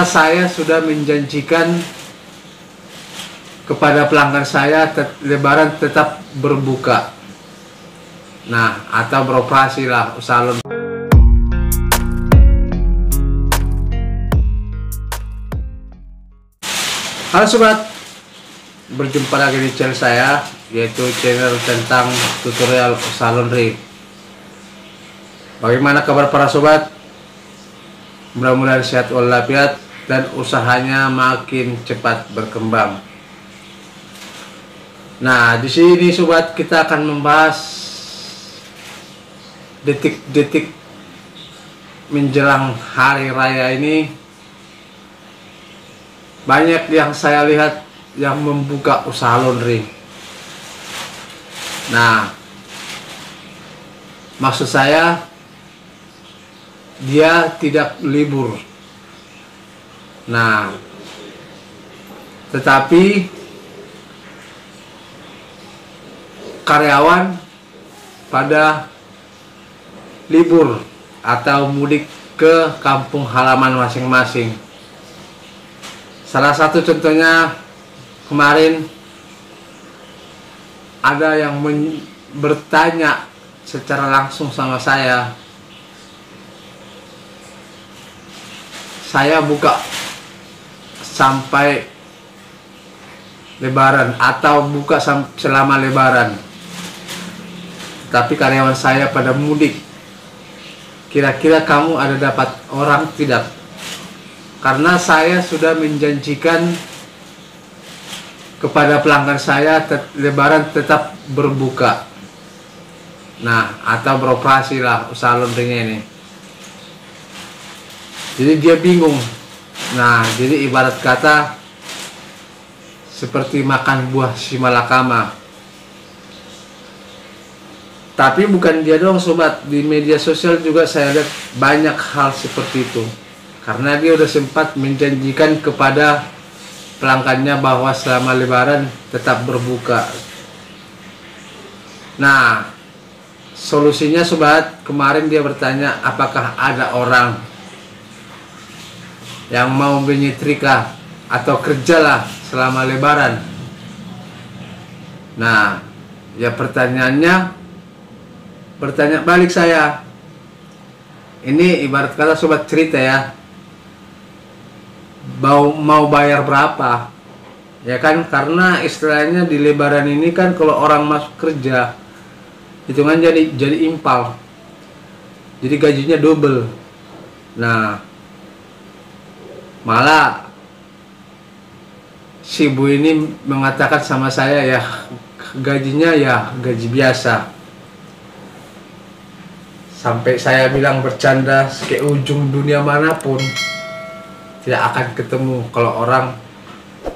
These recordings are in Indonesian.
Saya sudah menjanjikan kepada pelanggan saya Lebaran tetap berbuka. Nah, atau beroperasi lah salon. Halo sobat, berjumpa lagi di channel saya, yaitu channel tentang tutorial salon laundry. Bagaimana kabar para sobat? Mudah-mudahan sehat walafiat dan usahanya makin cepat berkembang. Nah, di sini sobat, kita akan membahas detik-detik menjelang hari raya ini. Banyak yang saya lihat yang membuka usaha laundry. Nah, maksud saya dia tidak libur. Nah, tetapi karyawan pada libur atau mudik ke kampung halaman masing-masing. Salah satu contohnya kemarin ada yang bertanya secara langsung sama saya buka sampai Lebaran atau buka selama Lebaran, tapi karyawan saya pada mudik. Kira-kira kamu ada dapat orang tidak? Karena saya sudah menjanjikan kepada pelanggan saya Lebaran tetap berbuka. Nah, atau beroperasi lah usaha laundrynya ini. Jadi dia bingung. Nah, jadi ibarat kata seperti makan buah si malakama. Tapi bukan dia doang sobat, di media sosial juga saya lihat banyak hal seperti itu. Karena dia udah sempat menjanjikan kepada pelanggannya bahwa selama Lebaran tetap berbuka. Nah, solusinya sobat, kemarin dia bertanya apakah ada orang yang mau menyetrika atau kerjalah selama Lebaran. Nah, ya bertanya balik saya. Ini ibarat kata sobat cerita ya, mau bayar berapa ya kan, karena istilahnya di Lebaran ini kan kalau orang masuk kerja hitungan jadi impal, jadi gajinya double. Nah, malah si ibu ini mengatakan sama saya ya gajinya ya gaji biasa. Sampai saya bilang bercanda, ke ujung dunia manapun tidak akan ketemu kalau orang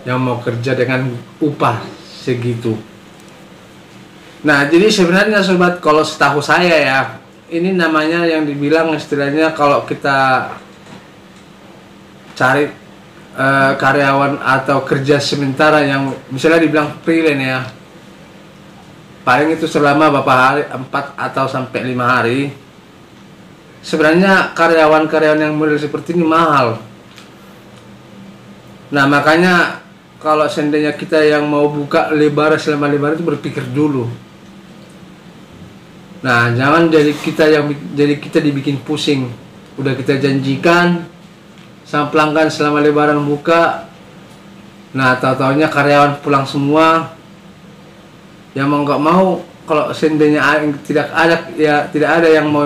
yang mau kerja dengan upah segitu. Nah, jadi sebenarnya sobat, kalau setahu saya ya, ini namanya yang dibilang istilahnya kalau kita cari karyawan atau kerja sementara yang misalnya dibilang freelance ya, paling itu selama beberapa hari, 4 atau sampai 5 hari. Sebenarnya karyawan-karyawan yang model seperti ini mahal. Nah, makanya kalau seandainya kita yang mau buka Lebaran selama Lebaran itu berpikir dulu. Nah, jangan jadi kita dibikin pusing. Udah kita janjikan sama pelanggan selama Lebaran buka. Nah, tahu-taunya karyawan pulang semua. Yang mau nggak mau, kalau seandainya tidak ada yang mau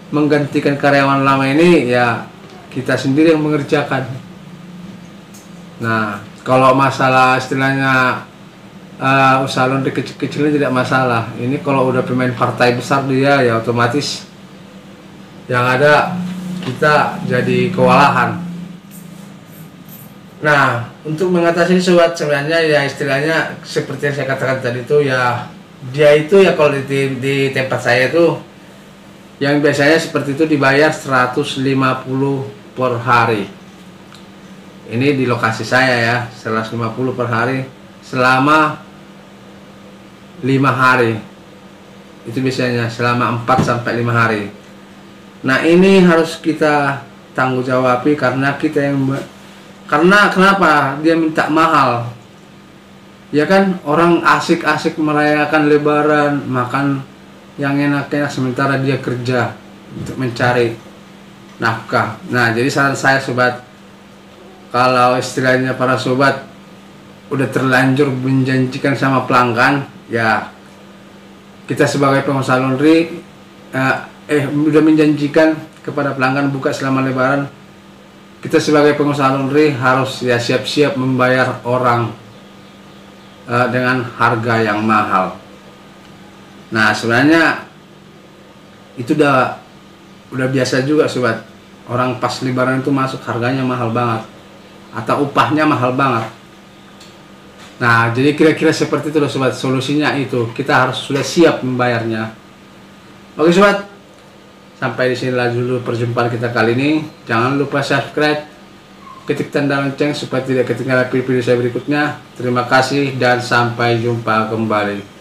menggantikan karyawan lama ini, ya kita sendiri yang mengerjakan. Nah, kalau masalah istilahnya usaha laundry kecil-kecilnya tidak masalah. Ini kalau udah pemain partai besar dia, ya otomatis yang ada kita jadi kewalahan. Nah, untuk mengatasi sobat, sebenarnya ya istilahnya seperti yang saya katakan tadi itu ya, dia itu ya kalau di tempat saya itu yang biasanya seperti itu dibayar 150 per hari. Ini di lokasi saya ya, 150 per hari selama 5 hari. Itu biasanya selama 4 sampai 5 hari. Nah, ini harus kita tanggung jawabi karena kita yang karena kenapa dia minta mahal? Ya kan, orang asik-asik merayakan Lebaran, makan yang enak-enak sementara dia kerja untuk mencari nafkah. Nah, jadi saran saya sobat, kalau istilahnya para sobat udah terlanjur menjanjikan sama pelanggan, ya kita sebagai pengusaha laundry udah menjanjikan kepada pelanggan buka selama Lebaran, kita sebagai pengusaha laundry harus ya siap-siap membayar orang dengan harga yang mahal. Nah, sebenarnya itu udah biasa juga sobat, orang pas Lebaran itu masuk harganya mahal banget atau upahnya mahal banget. Nah, jadi kira-kira seperti itu loh sobat, solusinya itu kita harus sudah siap membayarnya. Oke sobat, sampai di sini dulu perjumpaan kita kali ini. Jangan lupa subscribe, ketik tanda lonceng supaya tidak ketinggalan video saya berikutnya. Terima kasih dan sampai jumpa kembali.